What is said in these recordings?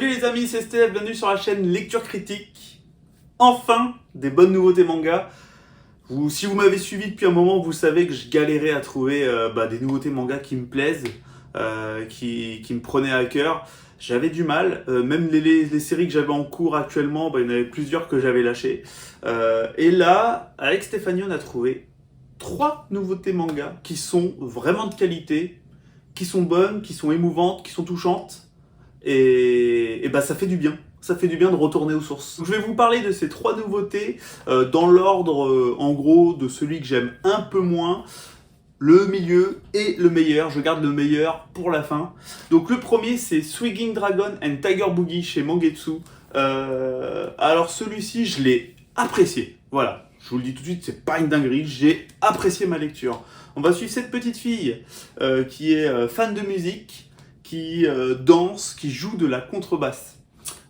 Salut les amis, c'est Steph, bienvenue sur la chaîne Lecture Critique. Enfin, des bonnes nouveautés manga. Si vous m'avez suivi depuis un moment, vous savez que je galérais à trouver des nouveautés manga qui me plaisent, qui me prenaient à cœur. J'avais du mal, même les séries que j'avais en cours actuellement, il y en avait plusieurs que j'avais lâchées. Et là, avec Stéphanie, on a trouvé 3 nouveautés manga qui sont vraiment de qualité, qui sont bonnes, qui sont émouvantes, qui sont touchantes. Et ça fait du bien. Ça fait du bien de retourner aux sources. Donc, je vais vous parler de ces 3 nouveautés dans l'ordre, en gros, de celui que j'aime un peu moins, le milieu et le meilleur. Je garde le meilleur pour la fin. Donc le premier, c'est Swinging Dragon and Tiger Boogie chez Mangetsu. Alors celui-ci, je l'ai apprécié. Voilà, je vous le dis tout de suite, c'est pas une dinguerie. J'ai apprécié ma lecture. On va suivre cette petite fille qui est fan de musique, qui danse, qui joue de la contrebasse.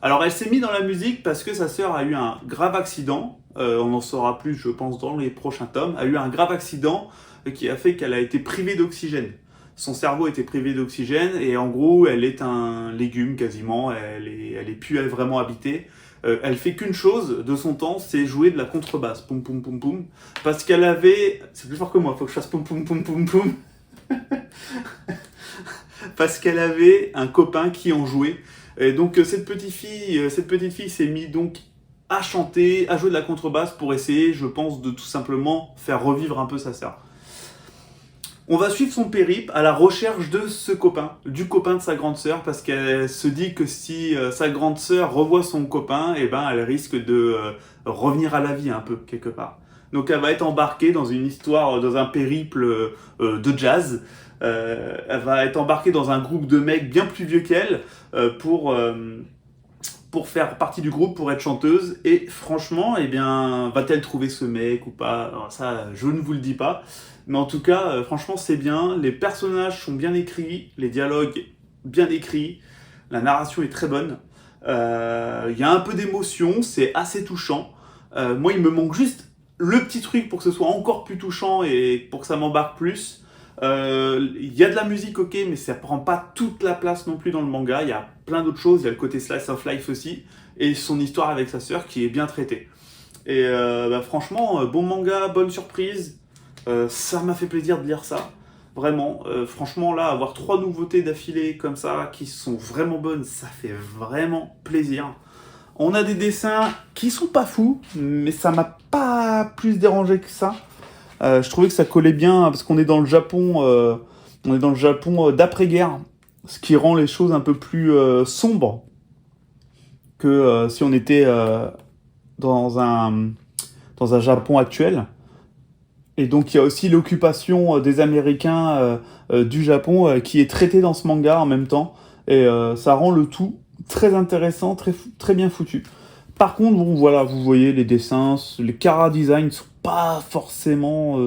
Alors elle s'est mise dans la musique parce que sa sœur a eu un grave accident, on en saura plus je pense dans les prochains tomes, a eu un grave accident qui a fait qu'elle a été privée d'oxygène. Son cerveau était privé d'oxygène et en gros elle est un légume quasiment, elle est plus vraiment habitée. Elle fait qu'une chose de son temps, c'est jouer de la contrebasse, poum poum poum poum, parce qu'elle avait... C'est plus fort que moi, faut que je fasse poum poum poum poum poum. Parce qu'elle avait un copain qui en jouait. Et donc cette petite fille s'est mise donc à chanter, à jouer de la contrebasse pour essayer, je pense, de tout simplement faire revivre un peu sa sœur. On va suivre son périple à la recherche de ce copain, du copain de sa grande sœur, parce qu'elle se dit que si sa grande sœur revoit son copain, elle risque de revenir à la vie un peu, quelque part. Donc elle va être embarquée dans une histoire, dans un périple de jazz. Elle va être embarquée dans un groupe de mecs bien plus vieux qu'elle pour faire partie du groupe, pour être chanteuse. Et franchement, va-t-elle trouver ce mec ou pas? Alors ça, je ne vous le dis pas. Mais en tout cas, franchement, c'est bien. Les personnages sont bien écrits, les dialogues bien écrits, la narration est très bonne. Il y a un peu d'émotion, c'est assez touchant. Moi, il me manque juste le petit truc pour que ce soit encore plus touchant et pour que ça m'embarque plus. Il y a de la musique, ok, mais ça prend pas toute la place non plus dans le manga. Il y a plein d'autres choses, il y a le côté slice of life aussi, et son histoire avec sa sœur qui est bien traitée. Et franchement, bon manga, bonne surprise. Ça m'a fait plaisir de lire ça, vraiment. Franchement, là, avoir 3 nouveautés d'affilée comme ça, qui sont vraiment bonnes, ça fait vraiment plaisir. On a des dessins qui sont pas fous, mais ça m'a pas plus dérangé que ça. Je trouvais que ça collait bien, parce qu'on est dans le Japon, d'après-guerre, ce qui rend les choses un peu plus sombres que si on était dans un Japon actuel. Et donc il y a aussi l'occupation des Américains du Japon qui est traitée dans ce manga en même temps. Et ça rend le tout très intéressant, très bien foutu. Par contre, bon voilà, vous voyez les dessins, les chara design sont pas forcément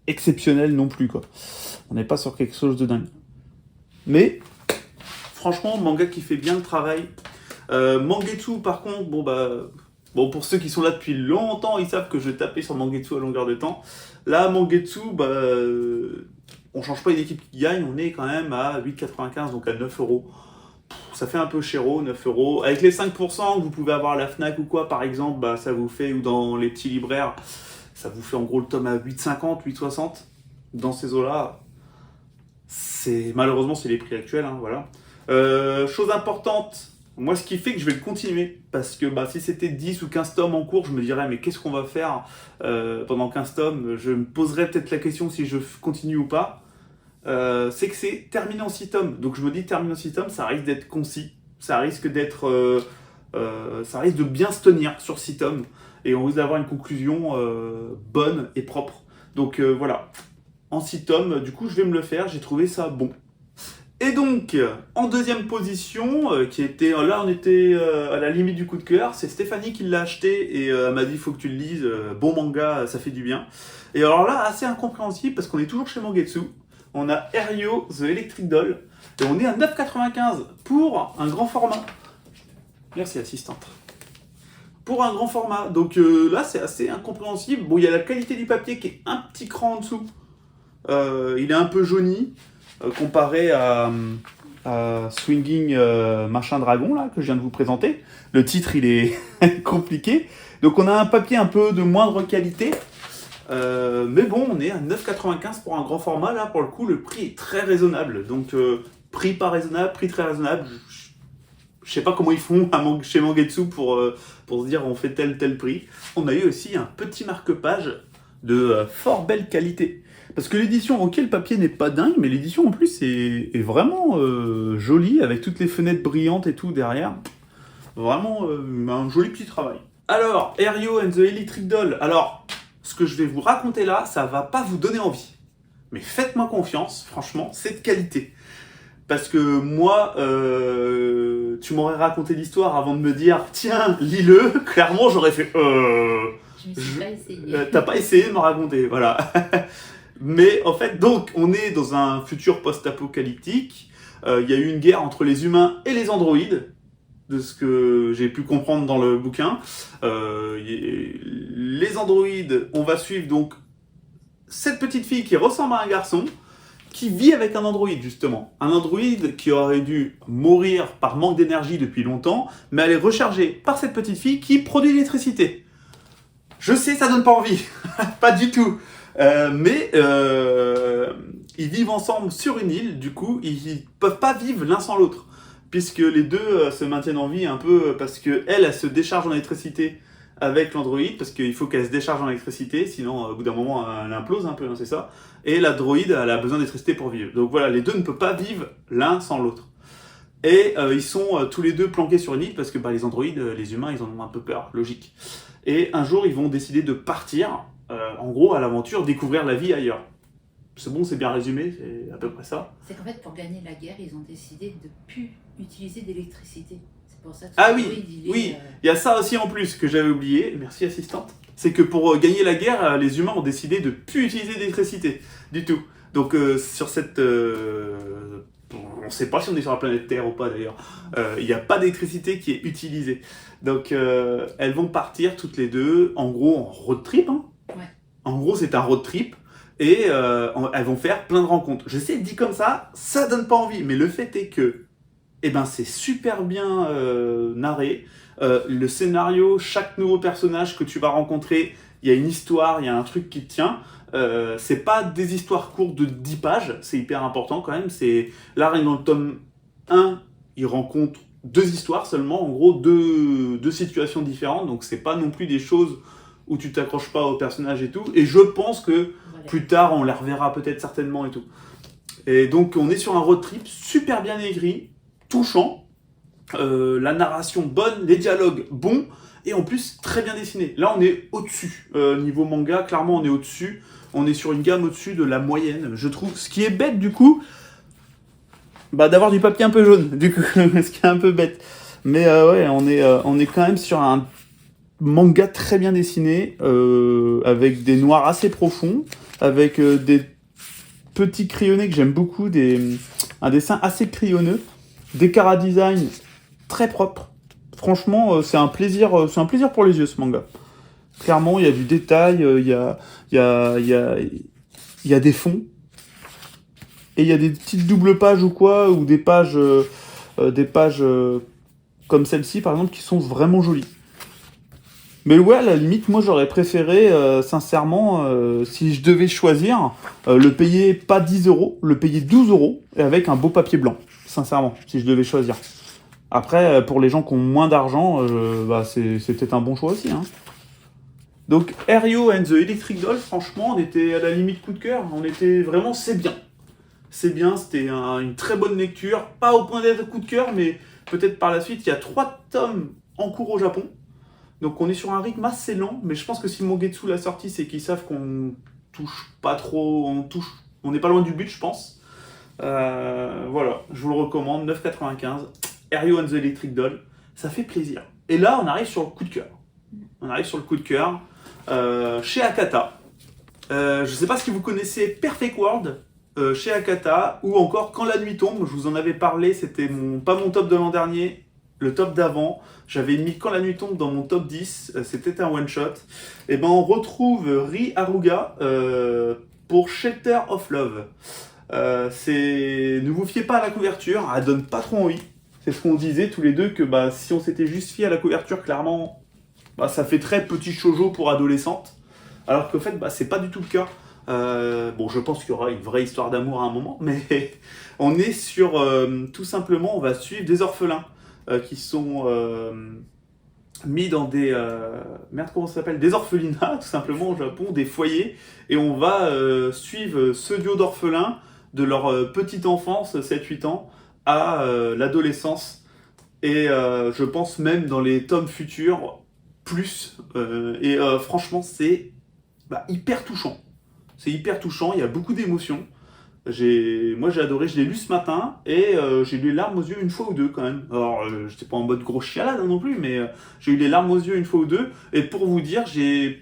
exceptionnels non plus, quoi. On n'est pas sur quelque chose de dingue. Mais franchement, manga qui fait bien le travail. Mangetsu, par contre, bon, pour ceux qui sont là depuis longtemps, ils savent que je tapais sur Mangetsu à longueur de temps. Là, Mangetsu, on change pas une équipe qui gagne, on est quand même à 8,95, donc à 9 €. Ça fait un peu chéro, 9 €. Avec les 5% que vous pouvez avoir à la Fnac ou quoi, par exemple, ça vous fait, ou dans les petits libraires, ça vous fait en gros le tome à 8,50, 8,60. Dans ces eaux-là, malheureusement, c'est les prix actuels, hein, voilà. Chose importante, moi, ce qui fait que je vais le continuer, parce que si c'était 10 ou 15 tomes en cours, je me dirais, mais qu'est-ce qu'on va faire pendant 15 tomes? Je me poserais peut-être la question si je continue ou pas. C'est que c'est terminé en 6 tomes. Donc je me dis, terminé en 6 tomes, ça risque d'être concis. Ça risque d'être... ça risque de bien se tenir sur 6 tomes. Et on risque d'avoir une conclusion bonne et propre. Donc voilà. En 6 tomes, du coup, je vais me le faire. J'ai trouvé ça bon. Et donc, en deuxième position, là on était à la limite du coup de cœur, c'est Stéphanie qui l'a acheté et elle m'a dit, il faut que tu le lises, bon manga, ça fait du bien. Et alors là, assez incompréhensible, parce qu'on est toujours chez Mangetsu. On a Aerio, The Electric Doll, et on est à 9,95 pour un grand format. Merci, assistante. Pour un grand format. Donc là, c'est assez incompréhensible. Bon, il y a la qualité du papier qui est un petit cran en dessous. Il est un peu jauni, comparé Swinging machin dragon là que je viens de vous présenter. Le titre il est compliqué. Donc on a un papier un peu de moindre qualité. Mais bon, on est à 9,95 pour un grand format. Là, pour le coup, le prix est très raisonnable. Donc, prix pas raisonnable, prix très raisonnable. Je sais pas comment ils font chez Mangetsu pour se dire on fait tel prix. On a eu aussi un petit marque-page de fort belle qualité. Parce que l'édition, ok, le papier n'est pas dingue, mais l'édition en plus est vraiment jolie, avec toutes les fenêtres brillantes et tout derrière. Vraiment un joli petit travail. Alors, Aerio and the Electric Doll. Alors, ce que je vais vous raconter là, ça va pas vous donner envie. Mais faites-moi confiance, franchement, c'est de qualité. Parce que moi, tu m'aurais raconté l'histoire avant de me dire « Tiens, lis-le », clairement j'aurais fait « Je me suis pas essayé. T'as pas essayé de me raconter, voilà. Mais en fait, donc, on est dans un futur post-apocalyptique. Il y a eu une guerre entre les humains et les androïdes, de ce que j'ai pu comprendre dans le bouquin. Les androïdes, on va suivre donc cette petite fille qui ressemble à un garçon, qui vit avec un androïde justement. Un androïde qui aurait dû mourir par manque d'énergie depuis longtemps, mais elle est rechargée par cette petite fille qui produit l'électricité. Je sais, ça donne pas envie, pas du tout. Mais ils vivent ensemble sur une île, du coup, ils peuvent pas vivre l'un sans l'autre. Puisque les deux se maintiennent en vie un peu parce que elle se décharge en électricité avec l'androïde, parce qu'il faut qu'elle se décharge en électricité, sinon au bout d'un moment elle implose un peu, hein, c'est ça. Et la droïde, elle a besoin d'électricité pour vivre. Donc voilà, les deux ne peuvent pas vivre l'un sans l'autre. Et ils sont tous les deux planqués sur une île parce que les androïdes, les humains, ils en ont un peu peur, logique. Et un jour, ils vont décider de partir, en gros, à l'aventure, découvrir la vie ailleurs. C'est bon, c'est bien résumé, c'est à peu près ça. C'est qu'en fait, pour gagner la guerre, ils ont décidé de ne plus utiliser d'électricité. C'est pour ça que oui, il y a ça aussi en plus que j'avais oublié. Merci assistante. C'est que pour gagner la guerre, les humains ont décidé de ne plus utiliser d'électricité du tout. Donc sur cette... on ne sait pas si on est sur la planète Terre ou pas d'ailleurs. Il n'y a pas d'électricité qui est utilisée. Donc elles vont partir toutes les deux, en gros en road trip. Hein. Ouais. En gros c'est un road trip. Et elles vont faire plein de rencontres. Je sais, dit comme ça donne pas envie. Mais le fait est que c'est super bien narré. Le scénario, chaque nouveau personnage que tu vas rencontrer, il y a une histoire, il y a un truc qui te tient. C'est pas des histoires courtes de 10 pages, c'est hyper important quand même. Là, rien dans le tome 1, il rencontre 2 histoires seulement, en gros, deux situations différentes. Donc c'est pas non plus des choses où tu t'accroches pas au personnage et tout. Et je pense que plus tard, on les reverra peut-être certainement et tout. Et donc, on est sur un road trip super bien écrit, touchant, la narration bonne, les dialogues bons, et en plus, très bien dessiné. Là, on est au-dessus. Niveau manga, clairement, on est au-dessus. On est sur une gamme au-dessus de la moyenne, je trouve. Ce qui est bête, du coup, d'avoir du papier un peu jaune, du coup, ce qui est un peu bête. Mais ouais, on est quand même sur un manga très bien dessiné, avec des noirs assez profonds, avec des petits crayonnés que j'aime beaucoup, un dessin assez crayonneux, des chara-design très propres. Franchement, c'est un plaisir pour les yeux ce manga. Clairement, il y a du détail, il y a des fonds, et il y a des petites doubles pages ou quoi, ou des pages comme celle-ci par exemple qui sont vraiment jolies. Mais ouais, à la limite, moi j'aurais préféré, sincèrement, si je devais choisir, le payer pas 10 €, le payer 12 € et avec un beau papier blanc, sincèrement, si je devais choisir. Après, pour les gens qui ont moins d'argent, c'est peut-être un bon choix aussi. Hein. Donc, Aerio and the Electric Doll, franchement, on était à la limite coup de cœur. On était vraiment, c'est bien. C'est bien, c'était une très bonne lecture. Pas au point d'être coup de cœur, mais peut-être par la suite. Il y a 3 tomes en cours au Japon. Donc on est sur un rythme assez lent, mais je pense que si Mangetsu l'a sorti, c'est qu'ils savent qu'on touche pas trop, on n'est pas loin du but, je pense. Voilà, je vous le recommande, 9,95, Aerio and the Electric Doll, ça fait plaisir. Et là, on arrive sur le coup de cœur. Chez Akata. Je sais pas si vous connaissez Perfect World, chez Akata, ou encore Quand la nuit tombe, je vous en avais parlé, c'était pas mon top de l'an dernier, le top d'avant, j'avais mis Quand la nuit tombe dans mon top 10, c'était un one-shot. Et on retrouve Ri Haruga pour Shelter of Love. Ne vous fiez pas à la couverture, elle donne pas trop envie. C'est ce qu'on disait tous les deux, que si on s'était juste fié à la couverture, clairement, ça fait très petit shoujo pour adolescente. Alors qu'en fait, c'est pas du tout le cas. Bon, je pense qu'il y aura une vraie histoire d'amour à un moment, mais on est sur, tout simplement, on va suivre des orphelins qui sont mis dans des... merde, comment ça s'appelle? Des orphelinats, tout simplement, au Japon, des foyers, et on va suivre ce duo d'orphelins de leur petite enfance, 7-8 ans, à l'adolescence, et je pense même dans les tomes futurs, plus, franchement, c'est hyper touchant. C'est hyper touchant, il y a beaucoup d'émotions. Moi j'ai adoré, je l'ai lu ce matin et j'ai eu les larmes aux yeux une fois ou deux quand même. Alors j'étais pas en mode gros chialade non plus, mais j'ai eu les larmes aux yeux une fois ou deux. Et pour vous dire, j'ai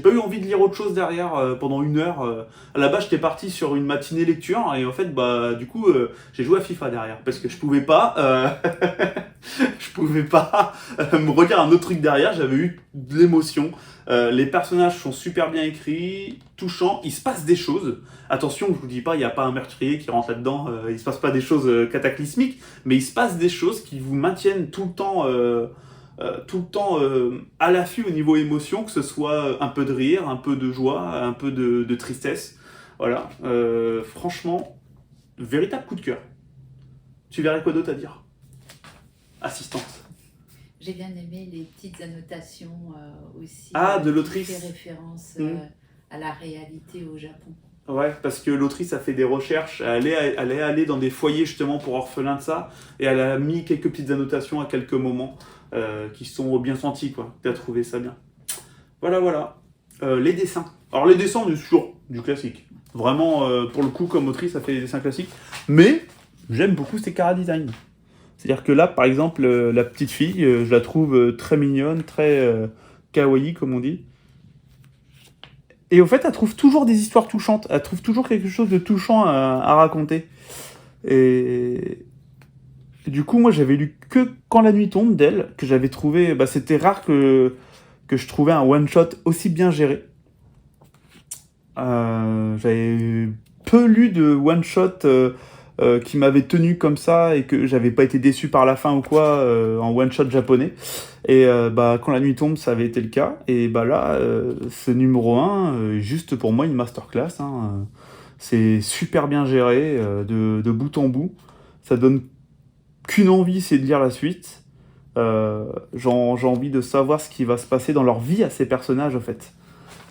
pas eu envie de lire autre chose derrière pendant 1 heure. À la base j'étais parti sur une matinée lecture et en fait du coup j'ai joué à FIFA derrière parce que je pouvais pas je pouvais pas me relire un autre truc derrière, j'avais eu de l'émotion. Les personnages sont super bien écrits, touchants, il se passe des choses. Attention, je vous dis pas, il n'y a pas un meurtrier qui rentre là-dedans, il se passe pas des choses cataclysmiques, mais il se passe des choses qui vous maintiennent tout le temps à l'affût au niveau émotion, que ce soit un peu de rire, un peu de joie, un peu de tristesse. Voilà, franchement, véritable coup de cœur. Tu verrais quoi d'autre à dire? Assistance. J'ai bien aimé les petites annotations aussi. De qui l'autrice. fait référence à la réalité au Japon. Ouais, parce que l'autrice a fait des recherches, elle est allée dans des foyers justement pour orphelins de ça, et elle a mis quelques petites annotations à quelques moments qui sont bien sentis, quoi. Tu as trouvé ça bien. Voilà. Les dessins. Alors les dessins, on est sur du classique. Vraiment, pour le coup, comme autrice, ça fait des dessins classiques. Mais j'aime beaucoup ses chara-design. C'est-à-dire que là, par exemple, la petite fille, je la trouve très mignonne, très kawaii, comme on dit. Et au fait, elle trouve toujours des histoires touchantes. Elle trouve toujours quelque chose de touchant à raconter. Et du coup, moi, j'avais lu que Quand la nuit tombe d'elle, que j'avais trouvé... c'était rare que je trouvais un one-shot aussi bien géré. J'avais peu lu de one-shot qui m'avait tenu comme ça et que j'avais pas été déçu par la fin ou quoi en one-shot japonais. Et Quand la nuit tombe, ça avait été le cas. Et là, ce numéro 1 est juste pour moi une masterclass. Hein. C'est super bien géré de bout en bout. Ça donne qu'une envie, c'est de lire la suite. J'ai envie de savoir ce qui va se passer dans leur vie à ces personnages, en fait.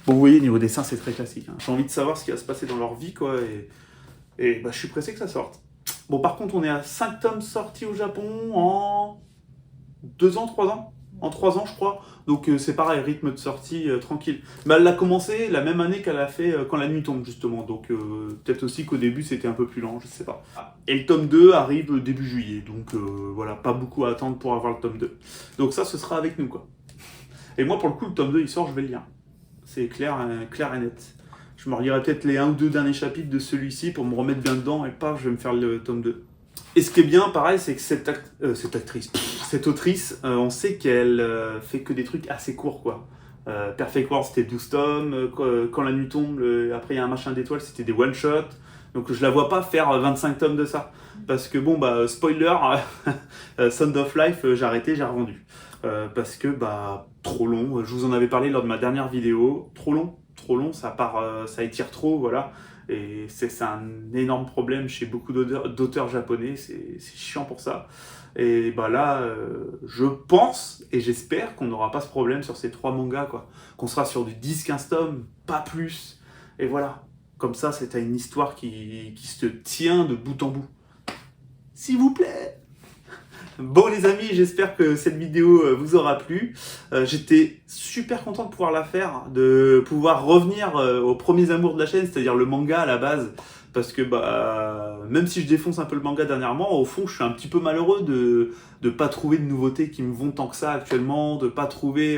Bon, vous voyez, niveau dessin, c'est très classique. Hein. J'ai envie de savoir ce qui va se passer dans leur vie, quoi. Et je suis pressé que ça sorte. Bon, par contre, on est à 5 tomes sortis au Japon en 2 ans, 3 ans. En 3 ans, je crois. Donc c'est pareil, rythme de sortie tranquille. Mais elle l'a commencé la même année qu'elle a fait Quand la nuit tombe, justement. Donc peut-être aussi qu'au début, c'était un peu plus lent, je sais pas. Et le tome 2 arrive début juillet. Donc voilà, pas beaucoup à attendre pour avoir le tome 2. Donc ça, ce sera avec nous, quoi. Et moi, pour le coup, le tome 2, il sort, je vais le lire. C'est clair et net. Je me relirai peut-être les 1 ou 2 derniers chapitres de celui-ci pour me remettre bien dedans et paf, je vais me faire le tome 2. Et ce qui est bien, pareil, c'est que cette autrice, on sait qu'elle fait que des trucs assez courts, quoi. Perfect World, c'était 12 tomes. Quand la nuit tombe, après il y a un machin d'étoiles, c'était des one-shots. Donc je la vois pas faire 25 tomes de ça. Parce que spoiler, Sound of Life, j'ai arrêté, j'ai revendu. Parce que trop long, je vous en avais parlé lors de ma dernière vidéo, trop long, ça étire trop, voilà. Et c'est un énorme problème chez beaucoup d'auteurs japonais, c'est chiant pour ça. Et là, je pense et j'espère qu'on n'aura pas ce problème sur ces 3 mangas, quoi. Qu'on sera sur du 10-15 tomes, pas plus. Et voilà, comme ça, c'est une histoire qui se tient de bout en bout. S'il vous plaît. Bon les amis, j'espère que cette vidéo vous aura plu. J'étais super content de pouvoir la faire, de pouvoir revenir aux premiers amours de la chaîne, c'est-à-dire le manga à la base. Parce que même si je défonce un peu le manga dernièrement, au fond je suis un petit peu malheureux de ne pas trouver de nouveautés qui me vont tant que ça actuellement, de ne pas trouver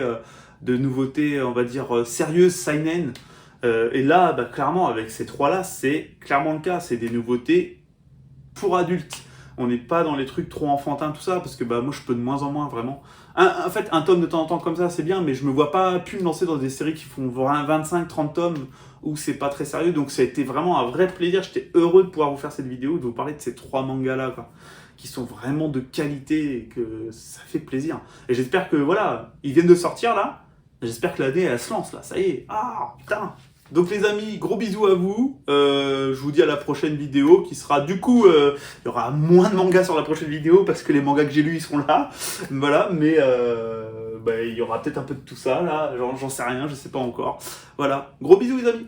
de nouveautés, on va dire, sérieuses, seinen. Et là, clairement, avec ces 3-là, c'est clairement le cas, c'est des nouveautés pour adultes. On n'est pas dans les trucs trop enfantins, tout ça, parce que bah moi je peux de moins en moins vraiment. En fait, un tome de temps en temps comme ça, c'est bien, mais je me vois pas plus me lancer dans des séries qui font 25-30 tomes où c'est pas très sérieux. Donc ça a été vraiment un vrai plaisir. J'étais heureux de pouvoir vous faire cette vidéo, de vous parler de ces 3 mangas là, quoi, qui sont vraiment de qualité et que ça fait plaisir. Et j'espère que voilà, ils viennent de sortir là. J'espère que l'année elle se lance là. Ça y est. Ah putain. Donc les amis, gros bisous à vous. Je vous dis à la prochaine vidéo qui sera du coup, il y aura moins de mangas sur la prochaine vidéo parce que les mangas que j'ai lus ils seront là. Voilà, mais bah, il y aura peut-être un peu de tout ça là. J'en sais rien, je sais pas encore. Voilà, gros bisous les amis.